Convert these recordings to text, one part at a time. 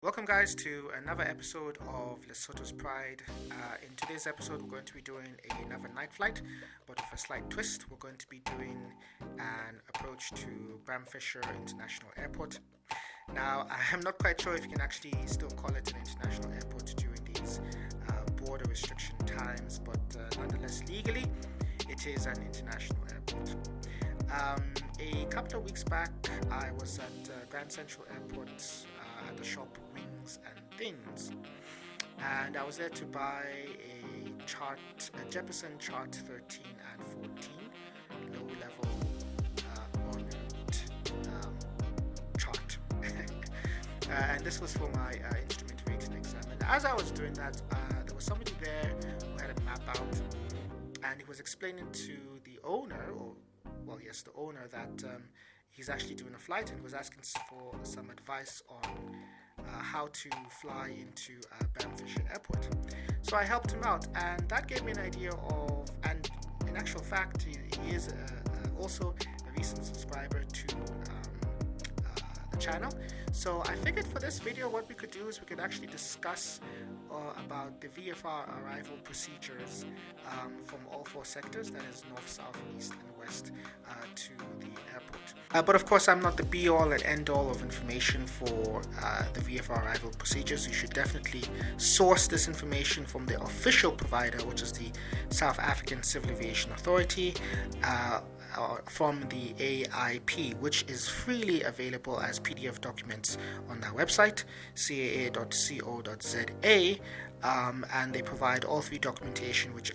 Welcome guys to another episode of Lesotho's Pride. In today's episode we're going to be doing another night flight, but with a slight twist. We're going to be doing an approach to Bram Fischer International Airport. Now I am not quite sure if you can actually still call it an international airport during these border restriction times, but nonetheless legally it is an international airport. A couple of weeks back I was at Grand Central Airport at the shop Wings and Things, and I was there to buy a Jefferson Chart 13 and 14 low level en route chart and this was for my instrument rating exam. And as I was doing that, there was somebody there who had a map out, and he was explaining to the owner, the owner, that he's actually doing a flight, and was asking for some advice on how to fly into Bram Fischer Airport. So I helped him out, and that gave me an idea of, and in actual fact he is also a recent subscriber to the channel. So I figured for this video what we could do is we could actually discuss about the VFR arrival procedures from all four sectors, that is north, south, east and west, to the airport. But of course I'm not the be all and end all of information for the VFR arrival procedures. You should definitely source this information from the official provider, which is the South African Civil Aviation Authority, from the AIP, which is freely available as PDF documents on their website, caa.co.za, and they provide all three documentation, which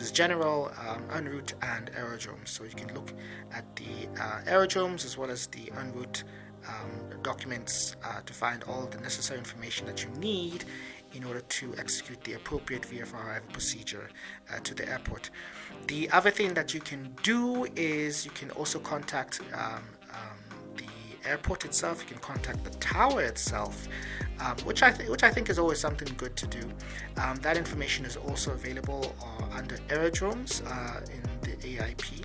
is general, en route and aerodromes. So you can look at the aerodromes as well as the en route documents to find all the necessary information that you need in order to execute the appropriate VFR arrival procedure to the airport. The other thing that you can do is you can also contact the airport itself. You can contact the tower itself, which I think is always something good to do. That information is also available under aerodromes in the AIP.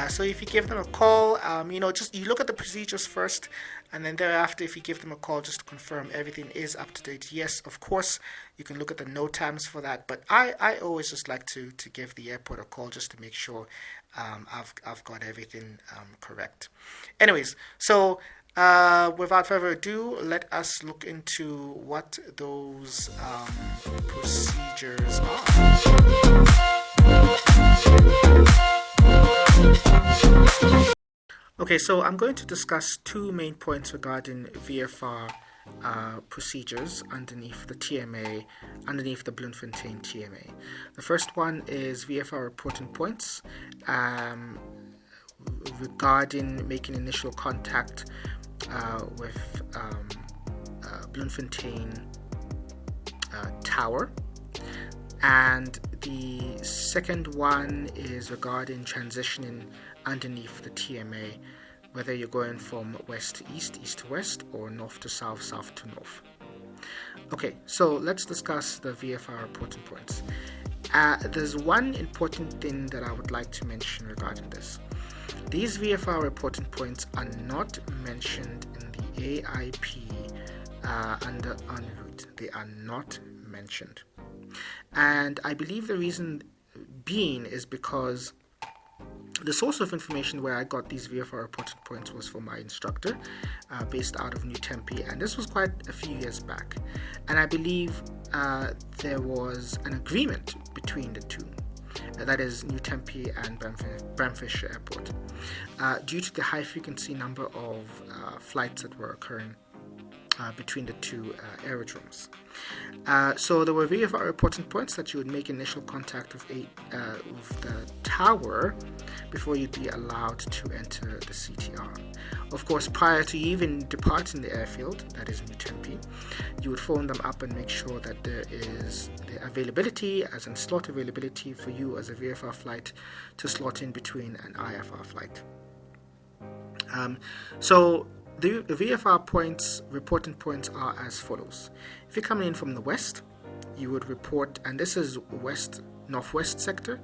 So if you give them a call, you look at the procedures first, and then thereafter, if you give them a call just to confirm everything is up to date. Yes, of course, you can look at the NOTAMs for that, but I always just like to give the airport a call just to make sure I've got everything correct. Anyways, so without further ado, let us look into what those procedures are. Okay, so I'm going to discuss two main points regarding VFR procedures underneath the TMA, underneath the Bloemfontein TMA. The first one is VFR reporting points regarding making initial contact with Bloemfontein Tower. And the second one is regarding transitioning underneath the TMA, whether you're going from west to east, east to west, or north to south, south to north. Okay, so let's discuss the VFR reporting points. There's one important thing that I would like to mention regarding this. These VFR reporting points are not mentioned in the AIP under en route. They are not mentioned. And I believe the reason being is because the source of information where I got these VFR reporting points was from my instructor based out of New Tempe, and this was quite a few years back. And I believe there was an agreement between the two, that is New Tempe and Bram Fischer Airport, due to the high frequency number of flights that were occurring between the two aerodromes. So there were VFR reporting points that you would make initial contact with the tower before you'd be allowed to enter the CTR. Of course, prior to even departing the airfield, that is New Tempe, you would phone them up and make sure that there is the availability, as in slot availability for you as a VFR flight to slot in between an IFR flight. So the VFR reporting points are as follows. If you're coming in from the west, you would report, and this is northwest sector,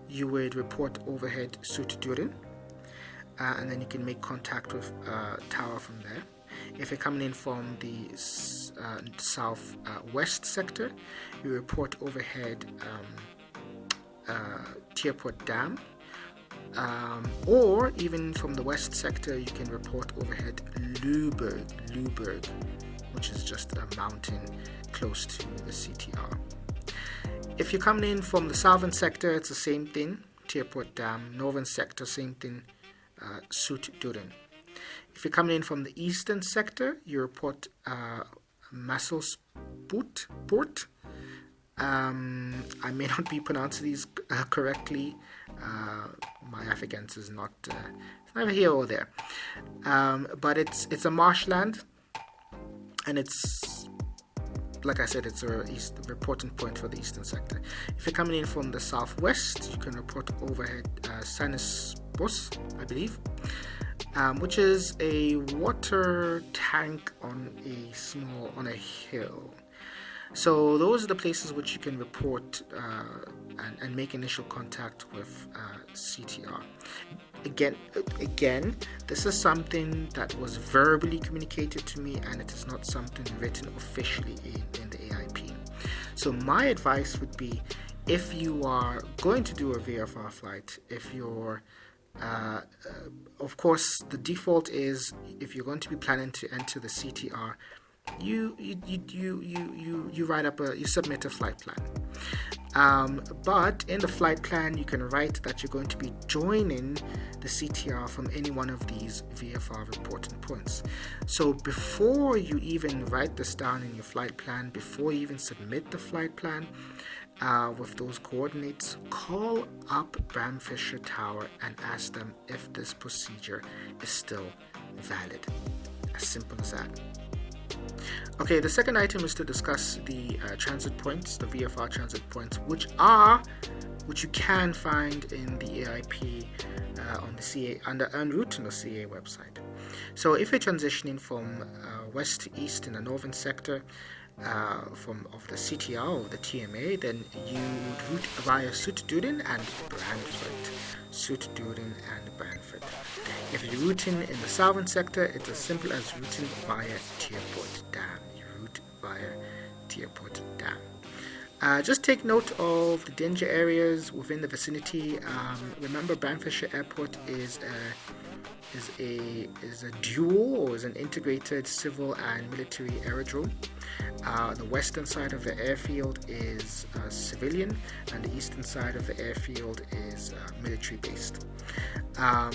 you would report overhead Soet Durin, and then you can make contact with tower from there. If you're coming in from the southwest sector, you report overhead Airport Dam, or even from the west sector, you can report overhead Luberg, which is just a mountain close to the CTR. If you're coming in from the southern sector, it's the same thing, Airport Dam. Northern sector, same thing, Soetduren. If you're coming in from the eastern sector, you report Masselsport. I may not be pronouncing these correctly. My Afrikaans is not it's neither here or there. But it's a marshland, and it's, like I said, it's a reporting point for the eastern sector. If you're coming in from the southwest, you can report overhead Sannesbos, I believe, which is a water tank on a hill. So those are the places which you can report and make initial contact with CTR. Again, this is something that was verbally communicated to me, and it is not something written officially in the AIP. So my advice would be, if you are going to do a VFR flight, if you're of course, the default is, if you're going to be planning to enter the CTR, you submit a flight plan. But in the flight plan, you can write that you're going to be joining the CTR from any one of these VFR reporting points. So before you even write this down in your flight plan, before you even submit the flight plan with those coordinates, call up Bram Fischer Tower and ask them if this procedure is still valid. As simple as that. Okay, the second item is to discuss the transit points, the VFR transit points, which you can find in the AIP on the CA under en route on the CA website. So if you're transitioning from west to east in the northern sector of the CTR or the TMA, then you would route via Soetduren and Brandfort. Soetduren and Brandfort. If you're routing in the southern sector, it's as simple as routing via Airport Dam. You route via Airport Dam. Just take note of the danger areas within the vicinity. Remember, Bram Fischer Airport is a dual, or is an integrated civil and military aerodrome. The western side of the airfield is civilian, and the eastern side of the airfield is military based.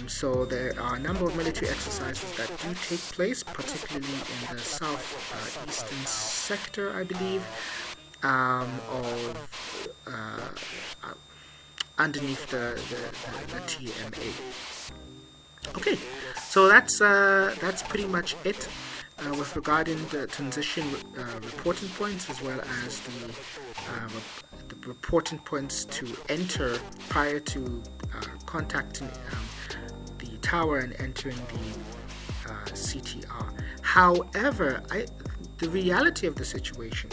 So there are a number of military exercises that do take place, particularly in the southeastern sector, I believe, underneath the TMA. Okay, so that's pretty much it with regarding the transition reporting points, as well as the reporting points to enter prior to contacting the tower and entering the CTR. However, the reality of the situation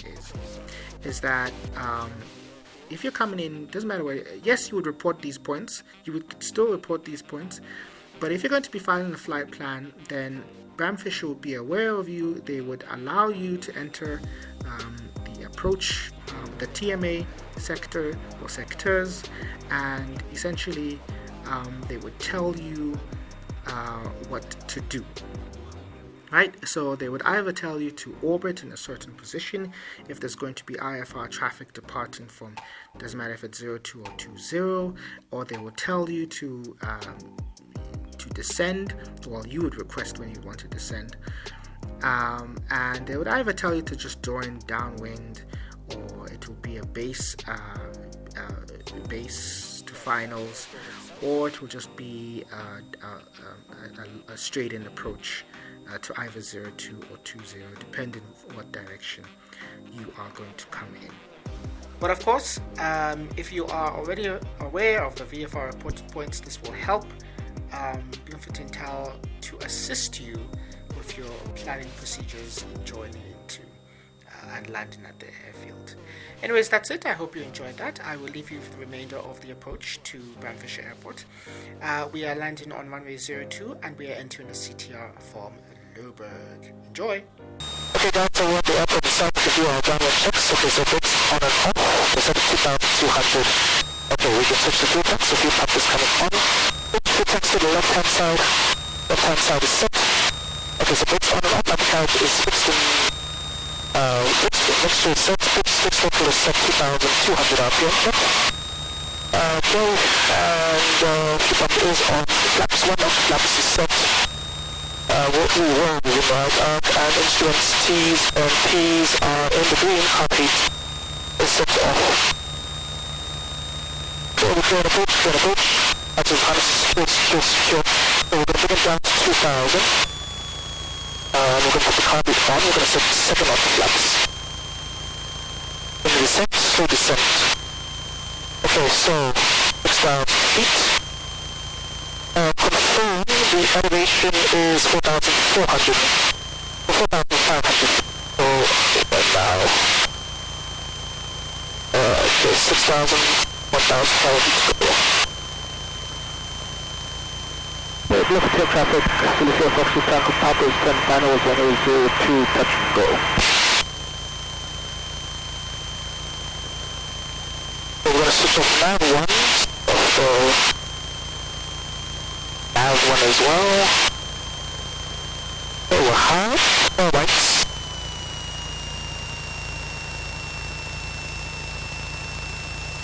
is that if you're coming in, doesn't matter where. Yes, you would report these points. You would still report these points. But if you're going to be filing a flight plan, then Bram Fischer will be aware of you. They would allow you to enter the approach, the TMA sector or sectors, and essentially they would tell you what to do. Right? So they would either tell you to orbit in a certain position if there's going to be IFR traffic departing from, doesn't matter if it's 02 or 20, or they will tell you to descend. Well, you would request when you want to descend, and they would either tell you to just join downwind, or it will be a base to finals, or it will just be a straight in approach to either 02 or 20, depending on what direction you are going to come in. But of course, if you are already aware of the VFR reported points, this will help Bloemfontein CTR to assist you with your planning procedures in joining into and landing at the airfield. Anyways, that's it. I hope you enjoyed that. I will leave you with the remainder of the approach to Bram Fischer Airport. We are landing on runway 02 and we are entering the CTR from Bluebird. Enjoy! Okay guys, so we're at the airport itself to do our downwind checks. Okay, so brakes on and off. We're set at 2,200. Okay, we can switch to fuel tank, so fuel pump is coming on. Switch fuel tanks to the left-hand side. Left-hand side is set. Okay, so brakes on and off. Undercarriage is fixed in... mixture is set. Switch total is set 2,200 RPM. Okay, and fuel pump is on. Flaps 1 of flaps is set. What we were moving right up, and instruments T's and P's are in the green. Heartbeat is set off. So we're clear on approach. That's as harness secure. So we're going to bring it down to 2,000. We're going to put the car beat on. We're going to set second on the flaps. In the descent, slow descent. Okay, so 6,000 feet. Confirm the elevation is 4,400. 4,500. So now. Okay, 6,000, 1,500 to go. Bloemfontein traffic, Philly Foxtrot Tango Papa is 10 final 1002, touch and go. So we're going to switch off nav 1. So nav 1 as well. So we're high. Alright.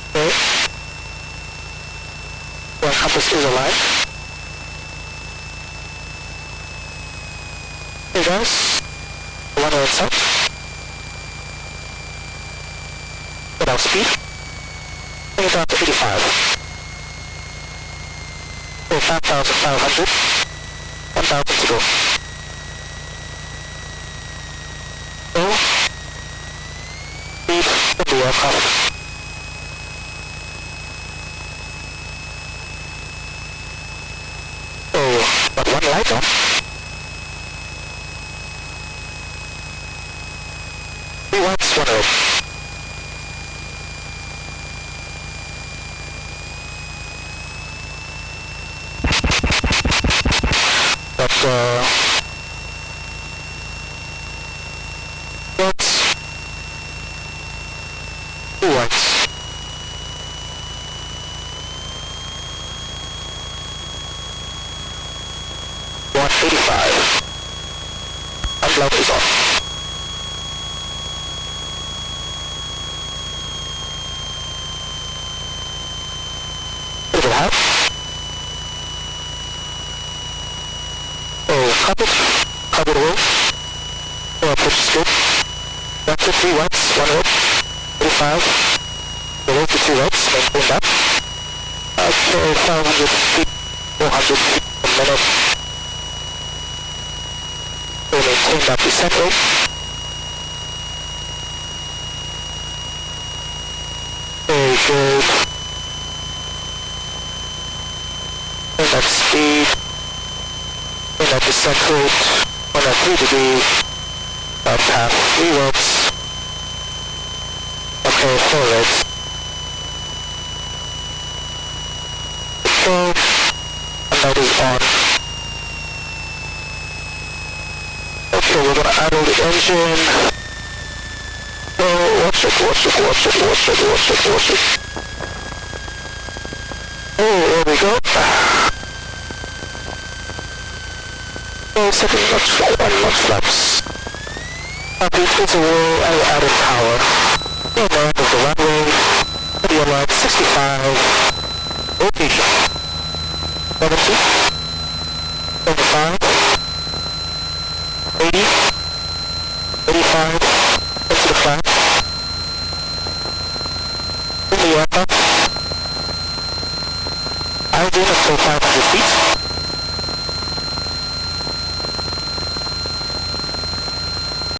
Okay. Our compass is aligned. Hey guys, one way inside. Get out speed. Bring it down to 85. So 5,500. 1,000 to go. So, speed in the aircraft. So, got one light on. 3 whites, 1 red. Got reds, 2 whites. $185. Unload is on. Little half. Covered roll. Push scope. That's it, 3 whites, 1 red. 85. The roll to 2 reds, maintain that. Okay, 500 feet, 400 feet a minute. So maintain that descent rate. Very good. And that speed. And that descent rate. On a 3 degree. Path 3 reds. Okay, 4 reds. Control. And that is on. Okay, we're gonna idle the engine. Oh, watch it. Oh, there we go. Oh, second notch, 1 notch flaps. It's a roll out of power. And the end of the runway. Radio line 65. Location. 70. 75. 80. 85. Into the flag. In the aircraft. I'll do until 500 feet.